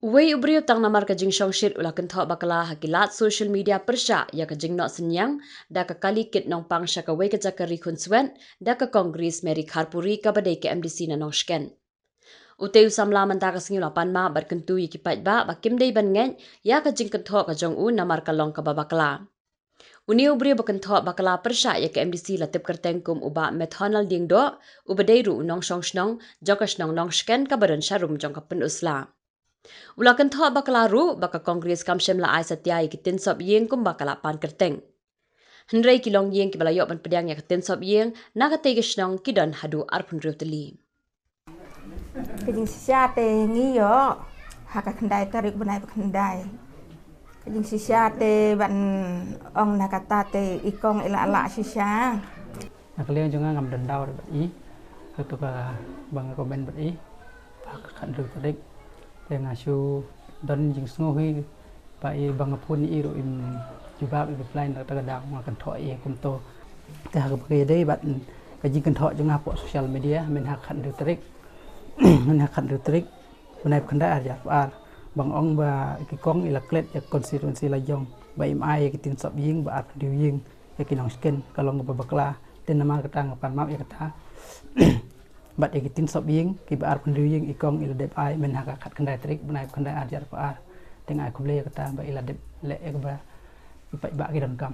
Wei ubriu tang namar ka jing shongshit ula kan thok bakala hakilat social media persya ya ka jing nok senyang da ka kali kit nong pang sya ka wei ka jakari kunswen da ka kongres Mary Kharpuri ka badai ke MDC na nong shken. Uteu samla manta ka singiu lapan ma bat kentu yiki pat ba kim dei ban ngeng ya ka jing kan thok ka jong u namar ka long ka babakala. Uni ubriu bakan thok bakala persya ya ka MDC latip kerteng kum uba methanal ding do ubadai ru nong shongshnong jokas nong nong shken ka badan syarum jong ka pen usla. Ulakan thok bakala ru baka kongres kamshem la ai satyai ki tin sop yeng kum bakala pan kerteng. Hendrai kilong yeng ki balayok ban pedang ya tin sop yeng na ka tegish nong ki don hadu arpun riuteli. Kajing sisyate ngiyo haka kendai tarik benai kendai. Kajing sisyate ban ong nakatate ikong ila ala sisya. Nakaliang juga ngam dendau bat I itu ka bang komen bat I kan tarik dengan su dan jing sngohi pa I bang pun I ro im jubab I plan ta kadang makan thok I kum to ta ha ke dei bat ka jing kan thok jung apo social media men ha kan tarik men ha kan tarik benai kendai aja ar bang ong ba ki kong ila klet ya constituency la jong ba im ai ki tin sop ying ba at diu ying ya ki nong sken kalong ba bakla ten nama katang pan map ya kata bat ya ki tin sop ying ki ba ar pun diu ying ikong ila dep ai men ha kat kendai trik benai kendai ajar pa ar teng ai kuble ya kata ba ila dep le ya ba ipa ba ki don kam